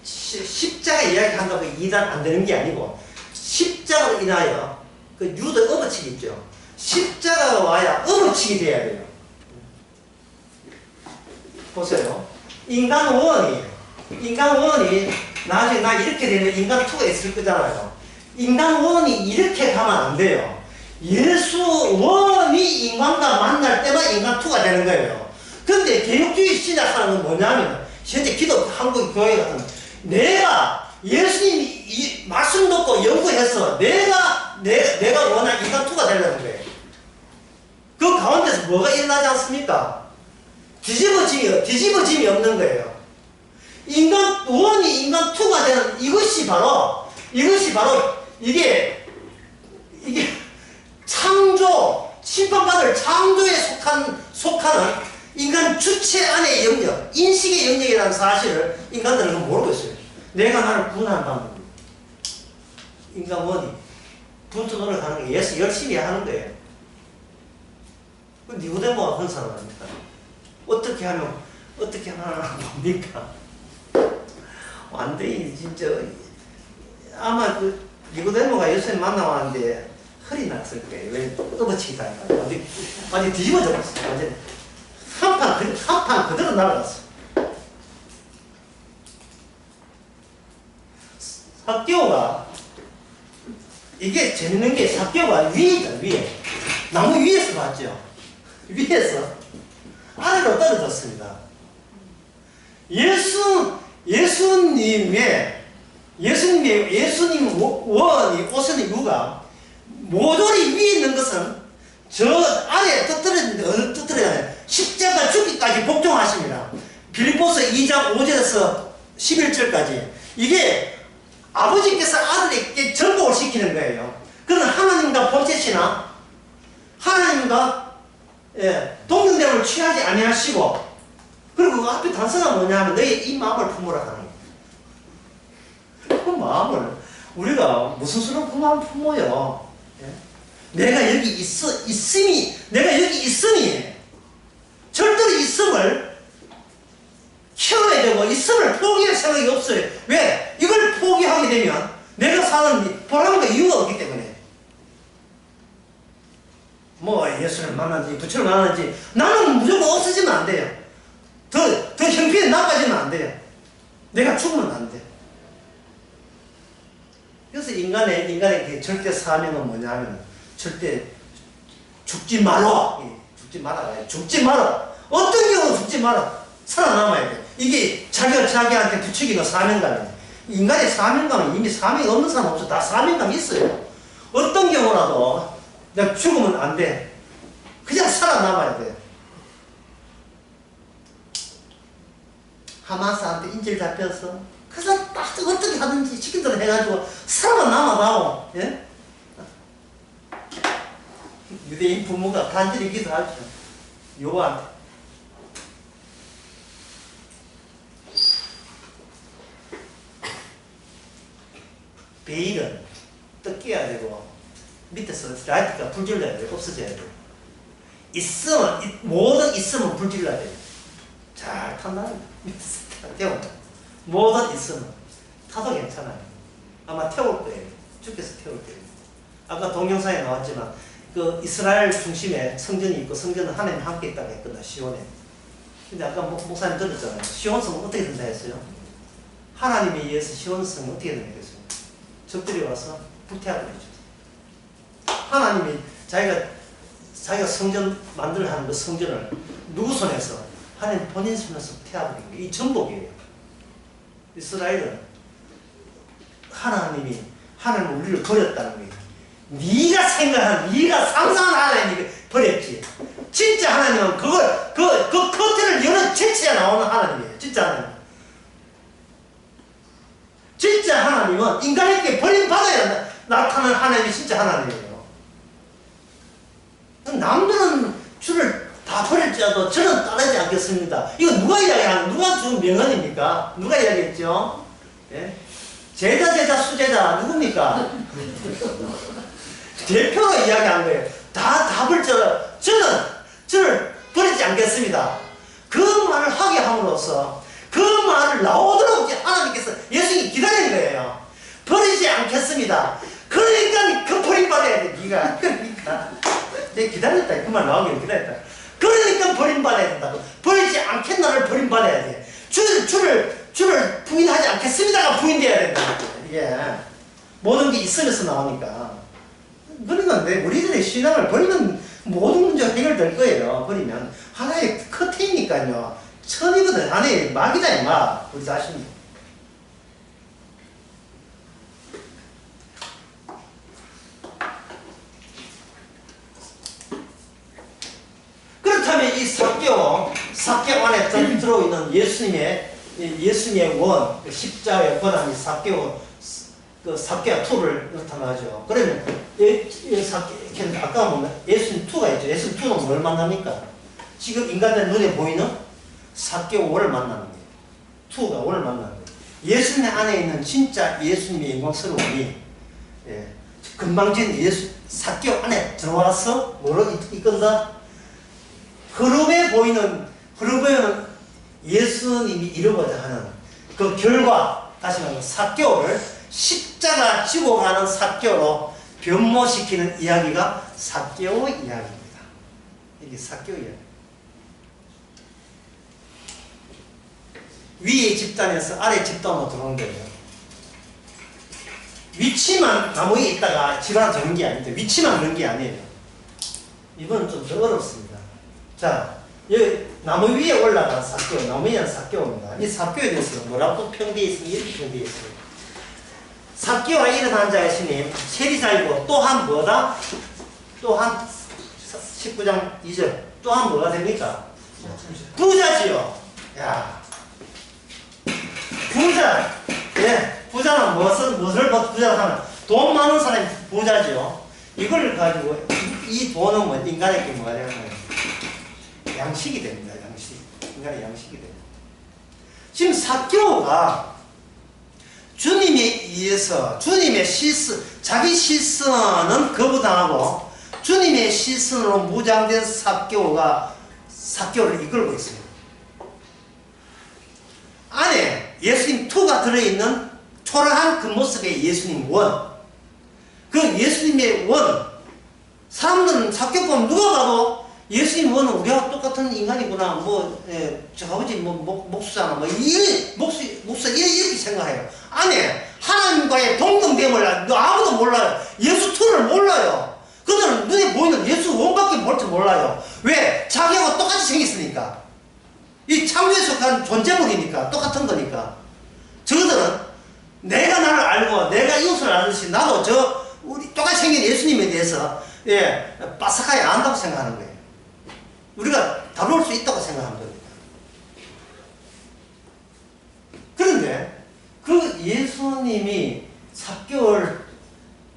십자가 이야기한다고 이단 안 되는 게 아니고 십자가로 인하여 그 유도 업어치기 있죠. 십자가가 와야 업어치기 돼야 돼요. 보세요. 인간 원이 나중에 나 이렇게 되면 인간 투가 있을 거잖아요. 인간 원이 이렇게 가면 안 돼요. 예수 원이 인간과 만날 때만 인간 투가 되는 거예요. 근데 개혁주의 신학하는 건 뭐냐면 현재 기독 한국 교회 같은 내가 예수님이 말씀 듣고 연구해서 내가 원한 인간 투가 되려는 거예요. 그 가운데서 뭐가 일어나지 않습니까? 뒤집어짐이 없는 거예요. 인간 원이 인간 투가 되는 이것이 바로 이게 창조, 심판받을 창조에 속하는 인간 주체 안의 영역, 인식의 영역이라는 사실을 인간들은 모르고 있어요. 내가 나를 구원하는 방법입니다. 인간 원이 분투 노력하는 게 예수 열심히 하는 거예요. 니고데모가 그런 사람 아닙니까? 어떻게 하면 뭡니까? 완전히 진짜 아마 니고데모가 예수님 만나왔는데 허리 났을 거예요. 왜 떠받치기다 완전히 뒤집어져 버렸어. 완전히 한판 그대로 날아갔어. 삭개오가 이게 재밌는 게 삭개오가 위에 나무 위에서 봤죠. 위에서 아래로 떨어졌습니다. 예수님 원이 오신 이유가 모조리 위에 있는 것은 저 아래에 터뜨렸는데 어느 터뜨려야 십자가 죽기까지 복종하십니다. 빌립보서 2장 5절에서 11절까지 이게 아버지께서 아들에게 전복을 시키는 거예요. 그는 하나님과 본체시나 하나님과 동등됨을 취하지 아니하시고 그리고 그 앞에 단서가 뭐냐 하면 너의 이 마음을 품으라 하는 거예요. 그 마음을 우리가 무슨 수로 그 마음을 품어요. 내가 여기 있음이 절대로 있음을 키워야 되고 있음을 포기할 생각이 없어요. 왜? 이걸 포기하게 되면 내가 사는 보람과 이유가 없기 때문에 뭐 예수를 만나는지 부처를 만나는지 나는 무조건 없어지면 안 돼요. 더 형편이 나빠지면 안 돼요. 내가 죽으면 안 돼. 그래서 인간의 그 절대 사명은 뭐냐 하면 절대 죽지 마라. 죽지 마라. 죽지 마라. 어떤 경우는 죽지 마라. 살아남아야 돼. 이게 자기가 자기한테 부추기는 사명감이에요. 인간의 사명감은 이미 사명이 없는 사람 없어. 다 사명감이 있어요. 어떤 경우라도 내가 죽으면 안 돼. 그냥 살아남아야 돼. 하마스한테 인질 잡혀서 그래서 딱 어떻게 하든지 시킨 대로 해가지고 살아남아다오. 예? 유대인 부모가 간절히 기도하죠. 요한테. 베일은 뜯겨야 되고 밑에서 라이트가 불질러야 돼. 없어져야 돼. 모든 있으면 불질러야 돼. 잘 탄다는 거예요. 모든 있으면 타도 괜찮아요. 아마 태울 거예요. 주께서 태울 거예요. 아까 동영상에 나왔지만 그 이스라엘 중심에 성전이 있고 성전은 하나님 함께 있다고 했거든요. 시온에. 근데 아까 목사님 들었잖아요. 시온성은 어떻게 된다 했어요? 하나님에 의해서 시온성은 어떻게 된다 했어요? 적들이 와서 불태워버리죠. 하나님이 자기가 성전 만들어 하는 그 성전을 누구 손에서? 하나님 본인 손에서 태워버린 게 이 정복이에요. 이스라엘은 하나님 우리를 버렸다는 거예요. 네가 생각하는, 네가 상상하는 하나님이 버렸지. 진짜 하나님은 그 커튼을 여는 채취에 나오는 하나님이에요. 진짜 하나님. 진짜 하나님은 인간에게 버림받아야 나타나는 하나님이 진짜 하나님이에요. 남들은 주를 다 버릴지라도 저는 따르지 않겠습니다. 이거 누가 이야기하는, 누가 준 명언입니까? 누가 이야기했죠? 예? 제자, 수제자, 누굽니까? 대표로 이야기한 거예요. 다 버릴지라도 저를 버리지 않겠습니다. 그 말을 하게 함으로써 그 말을 나오도록 하나님께서 예수님이 기다리는 거예요. 버리지 않겠습니다. 그러니까 그 버림받아야 돼. 네가 그러니까 내가 기다렸다. 그 말 나오기를 기다렸다. 그러니까 버림받아야 된다고. 버리지 않겠나를 버림받아야 돼. 주를 부인하지 않겠습니다가 부인돼야 된다. 이게 모든 게 있으면서 나오니까. 그러니까 우리들의 신앙을 버리면 모든 문제가 해결될 거예요. 버리면 하나의 커튼이니까요. 천이거든. 안에 막이다, 막. 우리 자신이. 그렇다면 이 삭개오 안에 들어있는 예수님의 원, 십자가의 권한이 삭개오, 그 삭개오 2를 나타나죠. 그러면 아까 보면 예수님 2가 있죠. 예수님 2는 뭘 만납니까? 지금 인간들 눈에 보이는 삭개오 1을 만나는 거예요. 2가 1을 만나는 거예요. 예수님 안에 있는 진짜 예수님의 영광스러움이 금방진 삭개오 안에 들어와서 뭐로 이끈다? 흐름에 보이는 예수님이 이루고자 하는 그 결과, 다시 말하면 삭개오를 십자가 지고 가는 삭개오로 변모시키는 이야기가 삭개오 이야기입니다. 이게 삭개오 이야기. 위의 집단에서 아래 집단으로 들어오는 거예요. 위치만 나무 위에 있다가 집안 되는 게 아닌데 위치만 그런 게 아니에요. 이번은 좀 더 어렵습니다. 자, 여기 나무 위에 올라간 삭개오, 나무 위에는 삭개오입니다. 이 삭개오에 대해서 뭐라고 평되어 있으면 이렇게 평되어 있어요. 삭개오가 일어난 자의 신임, 세리자이고 또한 뭐다? 또한 19장 2절 또한 뭐가 됩니까? 부자지요. 야, 부자. 예, 부자는 무엇을 부자라 하면 돈 많은 사람이 부자지요. 이걸 가지고 이 돈은 뭐 인간에게 뭐가 되냐면 양식이 됩니다. 양식. 인간의 양식이 됩니다. 지금 삭개오가 주님에 의해서 주님의 자기 실선은 거부당하고 주님의 실선으로 무장된 삭개오를 이끌고 있습니다. 안에 예수님 2가 들어있는 초라한 그 모습의 예수님 1. 그 예수님의 1, 사람들은 삭개오 보면 누가 봐도 예수님 뭐는 우리하고 똑같은 인간이구나. 뭐, 저 아버지 목수잖아. 목수 이렇게 생각해요. 아니, 하나님과의 동등됨을 아무도 몰라요. 예수 투를 몰라요. 그들은 눈에 보이는 예수 원밖에 볼 줄 몰라요. 왜? 자기하고 똑같이 생겼으니까. 이 창조에 속한 존재물이니까. 똑같은 거니까. 저들은 내가 나를 알고 내가 이웃을 알듯이 나도 우리 똑같이 생긴 예수님에 대해서 빠삭하게 안다고 생각하는 거예요. 우리가 다룰 수 있다고 생각하는 겁니다. 그런데 그 예수님이 삭개오를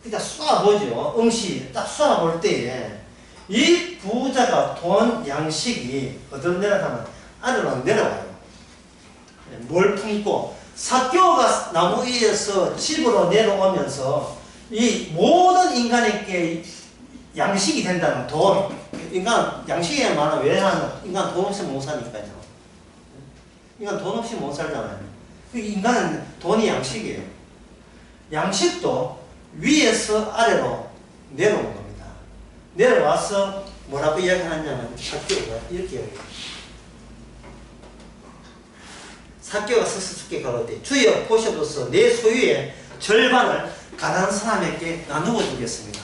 그냥 쏴보죠. 응시 딱 쏴볼 때에 이 부자가 돈 양식이 어디로 내려가면 아래로 내려와요. 뭘 품고 삭개오가 나무 위에서 집으로 내려오면서 이 모든 인간에게 양식이 된다는 돈. 인간 양식에만 왜 하는? 인간 돈 없이 못 사니까요. 인간 돈 없이 못 살잖아요. 인간은 돈이 양식이에요. 양식도 위에서 아래로 내려온 겁니다. 내려와서 뭐라고 이야기하냐면 삭개오가 이렇게 이야기해요. 삭개오가 스스로 가로되 주여 보셔서 내 소유의 절반을 가난한 사람에게 나누어 주겠습니다.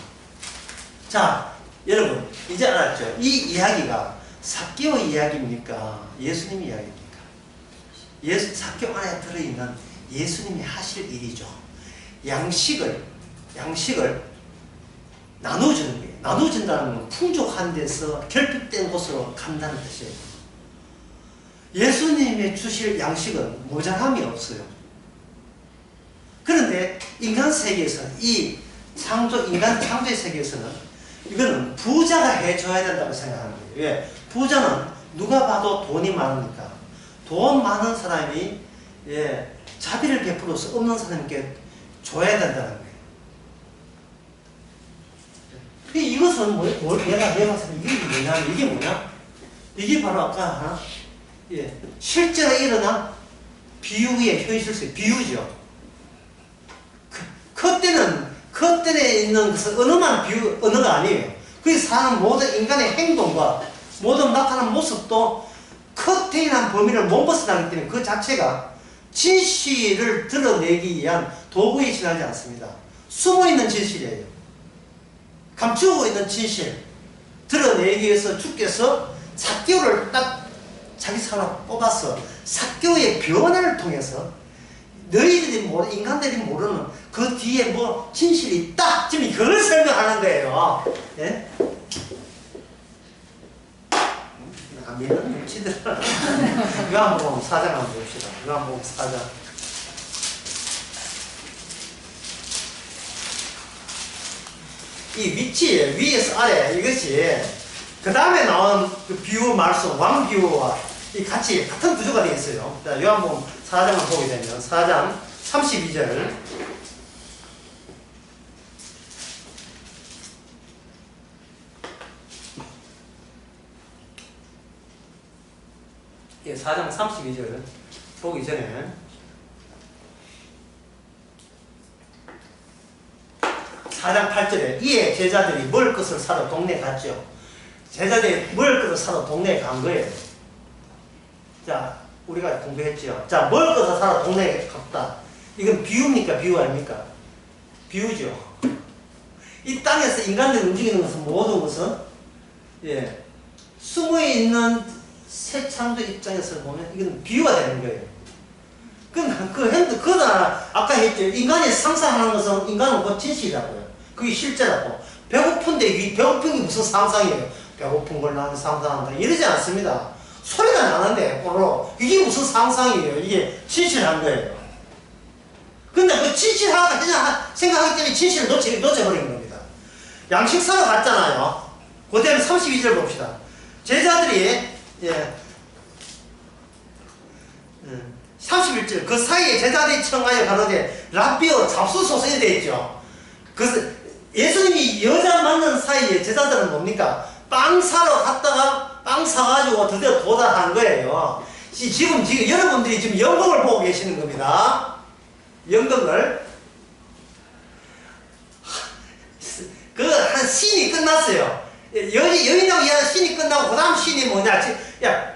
자, 여러분 이제 알았죠? 이 이야기가 삭개오 이야기입니까? 예수님 이야기입니까? 삭개오 안에 들어있는 예수님이 하실 일이죠. 양식을 나눠주는 거예요. 나눠준다는 건 풍족한 데서 결핍된 곳으로 간다는 뜻이에요. 예수님이 주실 양식은 모자람이 없어요. 그런데 인간 세계에서 인간 창조의 세계에서는 이거는 부자가 해줘야 된다고 생각하는 거예요. 왜? 부자는 누가 봐도 돈이 많으니까 돈 많은 사람이 자비를 베풀어서 없는 사람에게 줘야 된다는 거예요. 이것은 내가 봤을 때 이게 뭐냐? 이게 바로 아까 실제로 일어난 비유의 현실성, 비유죠. 겉들에 있는 것은 언어가 아니에요. 그 사람 모든 인간의 행동과 모든 나타나는 모습도 커테인한 범위를 못 벗어나기 때문에 그 자체가 진실을 드러내기 위한 도구에 지나지 않습니다. 숨어있는 진실이에요. 감추고 있는 진실 드러내기 위해서 주께서 삭개오를 딱 자기 사람으로 뽑아서 삭개오의 변화를 통해서 인간들이 모르는 그 뒤에 뭐 진실이 있다. 지금 그걸 설명하는 거예요. 예? 안 믿는 눈치들. 요한복음 4장 한번 봅시다. 요한복음 4장. 이 위치에 위에서 아래 이것이 그 다음에 나온 그 비유 말씀 왕비유와 같이 같은 구조가 되어 있어요. 요한복음 4장을 보게 되면 4장 32절 예, 4장 32절 보기 전에 4장 8절에 이에 제자들이 먹을 것을 사러 동네에 갔죠. 제자들이 먹을 것을 사러 동네에 간 거예요. 자, 우리가 공부했죠. 자, 먹을 것을 사러 동네에 갔다. 이건 비유입니까? 비유 아닙니까? 비유죠. 이 땅에서 인간들이 움직이는 것은 모든 것은 숨어있는 새 창조 입장에서 보면 이건 비유가 되는 거예요. 그러나 아까 했죠. 인간이 상상하는 것은 인간은 곧 진실이라고요. 그게 실제라고. 배고픈데 배고픈 게 무슨 상상이에요? 배고픈 걸 나는 상상한다. 이러지 않습니다. 소리가 나는데 이게 무슨 상상이에요? 이게 진실한 거예요. 근데 그 진실하다 그냥 생각하기 때문에 진실을 놓쳐버리는 겁니다. 양식 사러 갔잖아요. 그대로 32절 봅시다. 제자들이 31절 그 사이에 제자들이 청하여 가로되 라비오 잡수소서 이렇게 되어 있죠. 예수님이 여자 만난 사이에 제자들은 뭡니까? 빵 사러 갔다가 빵 사가지고 드디어 도달한 거예요. 지금 여러분들이 지금 연극을 보고 계시는 겁니다. 연극을 그 한 이야기하는 씬이 끝났어요. 여인하고 이야기하는 씬이 끝나고 그 다음 씬이 뭐냐? 야,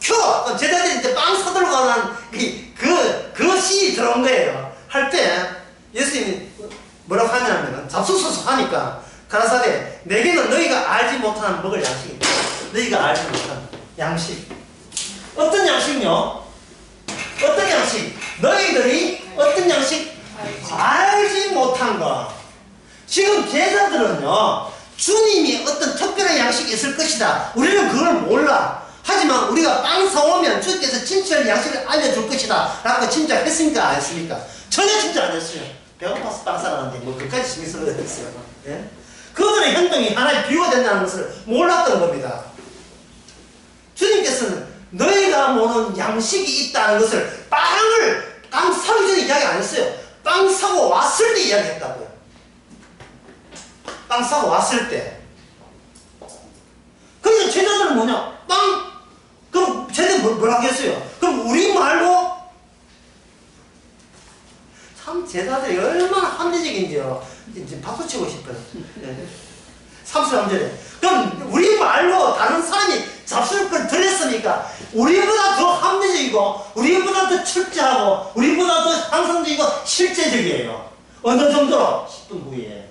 켜! 제자들이 이제 빵 사들고 가는 그 씬이 들어온 거예요. 할 때 예수님이 뭐라고 하냐면은 잡수소서 하니까 가라사대 내게는 너희가 알지 못하는 먹을 양식이 있다. 너희가 알지 못하는 양식. 어떤 양식요? 어떤 양식? 너희들이 어떤 양식? 알지 못한 거. 지금 제자들은요, 주님이 어떤 특별한 양식이 있을 것이다. 우리는 그걸 몰라. 하지만 우리가 빵 사오면 주께서 진짜 양식을 알려줄 것이다 라고 짐작했습니까? 안 했습니까? 전혀 짐작 안 했어요. 배고파서 빵 사라는데 뭐 그까지 신경 쓰려고 했어요. 예? 그들의 행동이 하나의 비유가 된다는 것을 몰랐던 겁니다. 주님께서는 너희가 모르는 양식이 있다는 것을 빵 사기 전에 이야기 안 했어요. 빵 사고 왔을 때 이야기했다고요. 빵 사고 왔을 때. 그래서 제자들은 뭐냐? 그럼 제자들 뭐라고 했어요? 그럼 우리 말고? 참 제자들이 얼마나 합리적인지요. 이제 박수 치고 싶어요. 네. 33절에. 그럼 우리 말고 다른 사람이 잡술 걸 들었으니까 우리보다 더 합리적이고 우리보다 더 철저하고 우리보다 더 상상적이고 실제적이에요. 어느 정도로? 10분 후에.